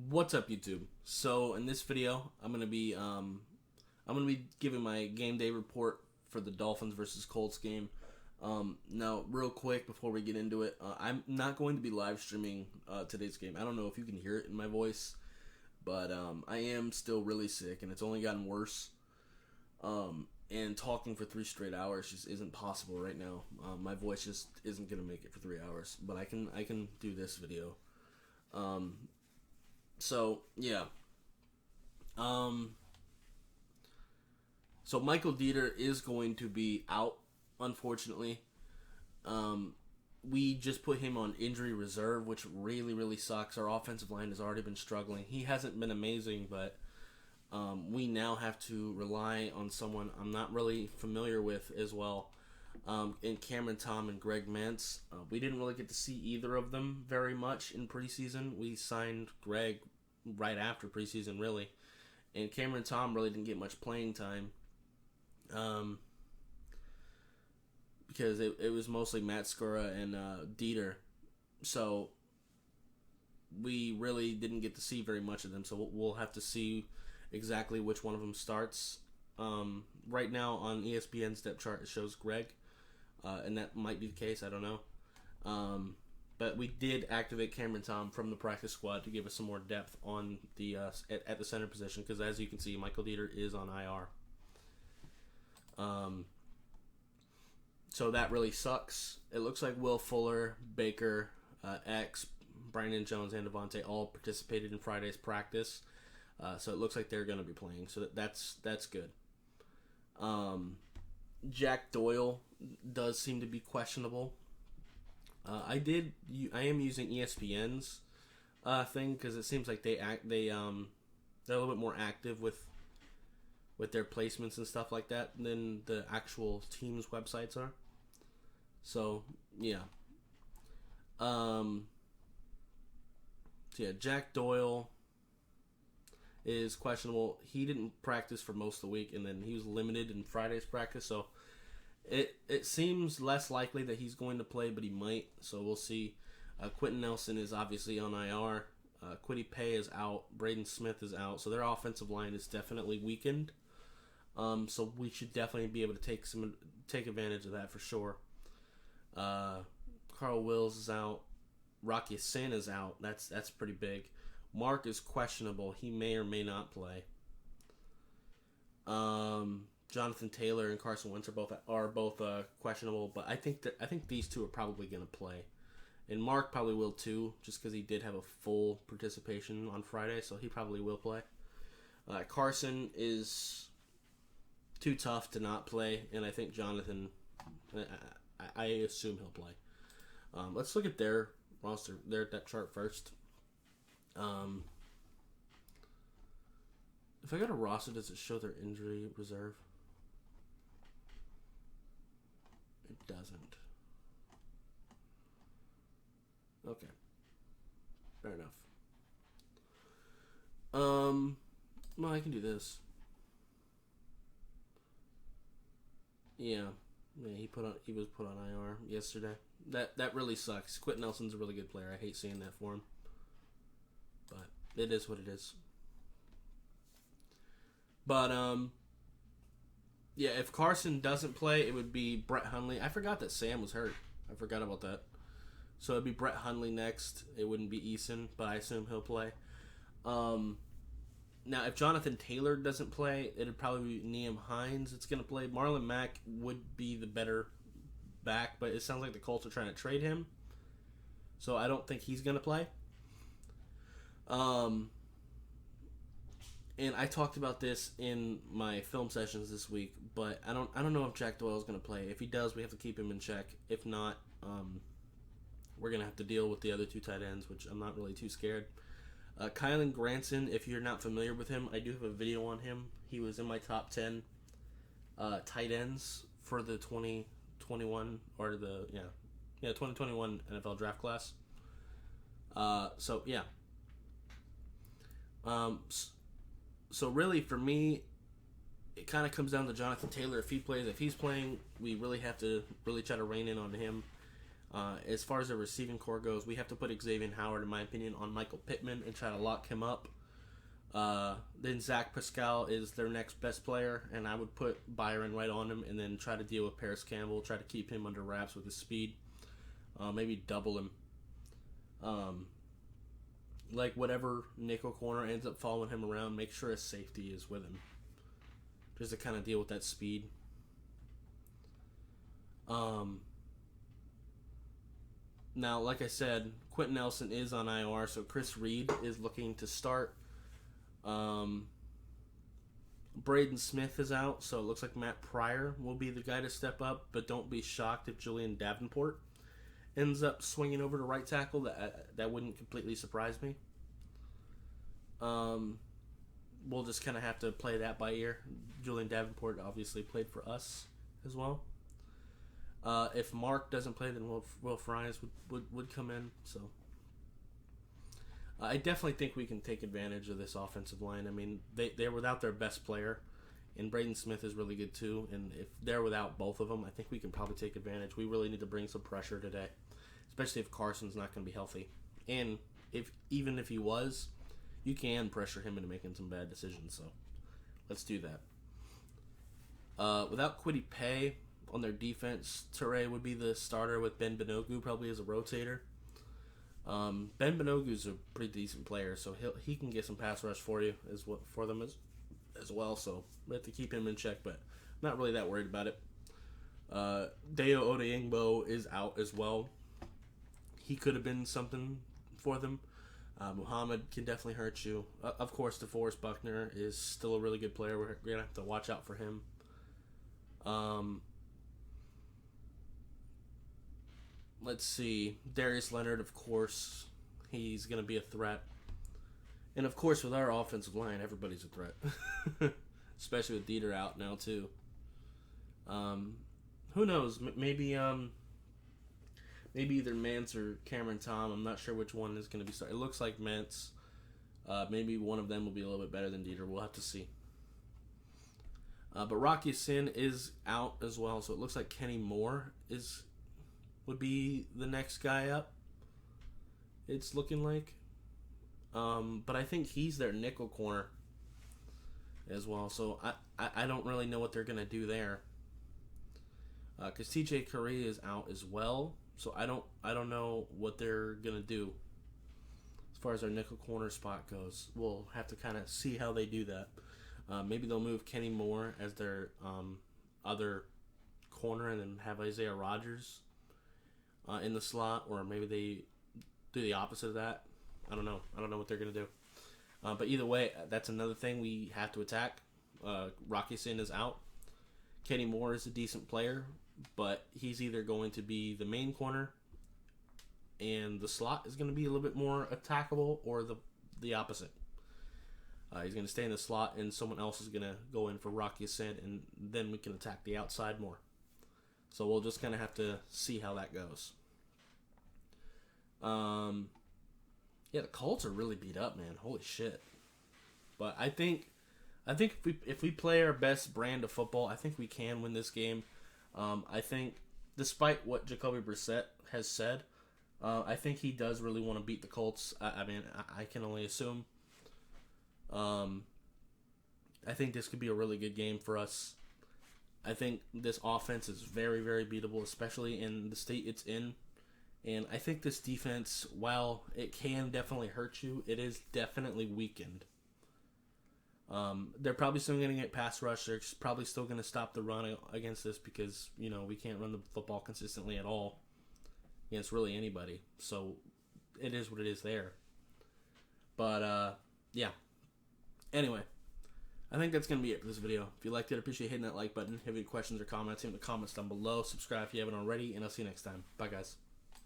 What's up, YouTube? So in this video, I'm gonna be giving my game day report for the Dolphins versus Colts game. Now, real quick before we get into it, I'm not going to be live streaming today's game. I don't know if you can hear it in my voice, but I am still really sick, and it's only gotten worse. And talking for 3 straight hours just isn't possible right now. My voice just isn't gonna make it for 3 hours, but I can do this video. So yeah. So Michael Dieter is going to be out, unfortunately. We just put him on injury reserve, which really sucks. Our offensive line has already been struggling. He hasn't been amazing, but we now have to rely on someone I'm not really familiar with as well. In Cameron Tom and Greg Mance. We didn't really get to see either of them very much in preseason. We signed Greg right after preseason, really. And Cameron Tom really didn't get much playing time. Because it was mostly Matt Skura and Dieter. So we really didn't get to see very much of them. So we'll have to see exactly which one of them starts. Right now on ESPN's depth chart, it shows Greg. And that might be the case. I don't know. But we did activate Cameron Tom from the practice squad to give us some more depth on the at the center position. Because as you can see, Michael Dieter is on IR. So that really sucks. It looks like Will Fuller, Baker, X, Brandon Jones, and Devontae all participated in Friday's practice. So it looks like they're going to be playing. So that's good. Jack Doyle does seem to be questionable. I am using ESPN's thing because it seems like they're a little bit more active with their placements and stuff like that than the actual team's websites are. So yeah. So yeah, Jack Doyle is questionable. He didn't practice for most of the week, and then he was limited in Friday's practice. So it seems less likely that he's going to play, but he might. So we'll see. Quentin Nelson is obviously on IR. Kwity Paye is out. Braden Smith is out. So their offensive line is definitely weakened. So we should definitely be able to take advantage of that for sure. Carl Wills is out. Rocky Sin is out. That's pretty big. Mark is questionable. He may or may not play. Jonathan Taylor and Carson Wentz are both questionable, but I think these two are probably going to play, and Mark probably will too, just because he did have a full participation on Friday, so he probably will play. Carson is too tough to not play, and I think Jonathan, I assume he'll play. Let's look at their roster, their depth chart first. If I got a roster, does it show their injury reserve? It doesn't. Okay. Fair enough. Well, I can do this. Yeah, he was put on IR yesterday. That really sucks. Quentin Nelson's a really good player. I hate seeing that for him, but it is what it is. But yeah, if Carson doesn't play, it would be Brett Hundley. I forgot that Sam was hurt. I forgot about that. So it'd be Brett Hundley next. It wouldn't be Eason, but I assume he'll play. Now, if Jonathan Taylor doesn't play, it'd probably be Nyheim Hines that's going to play. Marlon Mack would be the better back, but it sounds like the Colts are trying to trade him. So I don't think he's going to play. And I talked about this in my film sessions this week, but I don't know if Jack Doyle is going to play. If he does, we have to keep him in check. If not, we're going to have to deal with the other two tight ends, which I'm not really too scared. Kylan Granson, if you're not familiar with him, I do have a video on him. He was in my top 10 tight ends for the 2021 or the 2021 NFL draft class. So yeah. So really, for me, it kind of comes down to Jonathan Taylor. If he plays, if he's playing, we really have to really try to rein in on him. As far as the receiving core goes, we have to put Xavier Howard, in my opinion, on Michael Pittman and try to lock him up. Then Zach Pascal is their next best player, and I would put Byron right on him and then try to deal with Paris Campbell, try to keep him under wraps with his speed. Maybe double him. Like whatever nickel corner ends up following him around, make sure his safety is with him. Just to kind of deal with that speed. Now, like I said, Quentin Nelson is on IR, so Chris Reed is looking to start. Braden Smith is out, so it looks like Matt Pryor will be the guy to step up, but don't be shocked if Julian Davenport ends up swinging over to right tackle. That wouldn't completely surprise me. We'll just kind of have to play that by ear. Julian Davenport obviously played for us as well. If Mark doesn't play, then Will Fries would come in. So I definitely think we can take advantage of this offensive line. I mean, they're without their best player, and Braden Smith is really good too. And if they're without both of them, I think we can probably take advantage. We really need to bring some pressure today, especially if Carson's not going to be healthy. And even if he was, you can pressure him into making some bad decisions. So let's do that. Without Kwity Paye on their defense, Toure would be the starter with Ben Benogu probably as a rotator. Ben Benogu's a pretty decent player, so he can get some pass rush for you as well. So we have to keep him in check, but I'm not really that worried about it. Dayo Odeyingbo is out as well. He could have been something for them. Muhammad can definitely hurt you. Of course, DeForest Buckner is still a really good player. We're gonna have to watch out for him. Let's see. Darius Leonard, of course, he's going to be a threat. And, of course, with our offensive line, everybody's a threat. Especially with Dieter out now, too. Who knows? Maybe either Mance or Cameron Tom. I'm not sure which one is going to be starting. It looks like Mance. Maybe one of them will be a little bit better than Dieter. We'll have to see. But Rocky Sin is out as well, so it looks like Kenny Moore would be the next guy up. It's looking like. But I think he's their nickel corner as well. So I don't really know what they're going to do there. Because TJ Curry is out as well. So I don't know what they're going to do as far as our nickel corner spot goes. We'll have to kind of see how they do that. Maybe they'll move Kenny Moore as their other corner and then have Isaiah Rodgers in the slot, or maybe they do the opposite of that. I don't know what they're going to do. But either way, that's another thing we have to attack. Rocky Sin is out. Kenny Moore is a decent player, but he's either going to be the main corner and the slot is going to be a little bit more attackable, or the opposite. He's going to stay in the slot and someone else is going to go in for Rocky Sin, and then we can attack the outside more. So we'll just kind of have to see how that goes. Yeah, the Colts are really beat up, man. Holy shit. But I think if we play our best brand of football, I think we can win this game. I think, despite what Jacoby Brissett has said, I think he does really want to beat the Colts. I mean, I can only assume. I think this could be a really good game for us. I think this offense is very, very beatable, especially in the state it's in. And I think this defense, while it can definitely hurt you, it is definitely weakened. They're probably still going to get pass rush. They're probably still going to stop the run against us because, we can't run the football consistently at all against really anybody. So it is what it is there. But, yeah. Anyway, I think that's going to be it for this video. If you liked it, I appreciate hitting that like button. If you have any questions or comments, leave in the comments down below. Subscribe if you haven't already, and I'll see you next time. Bye, guys.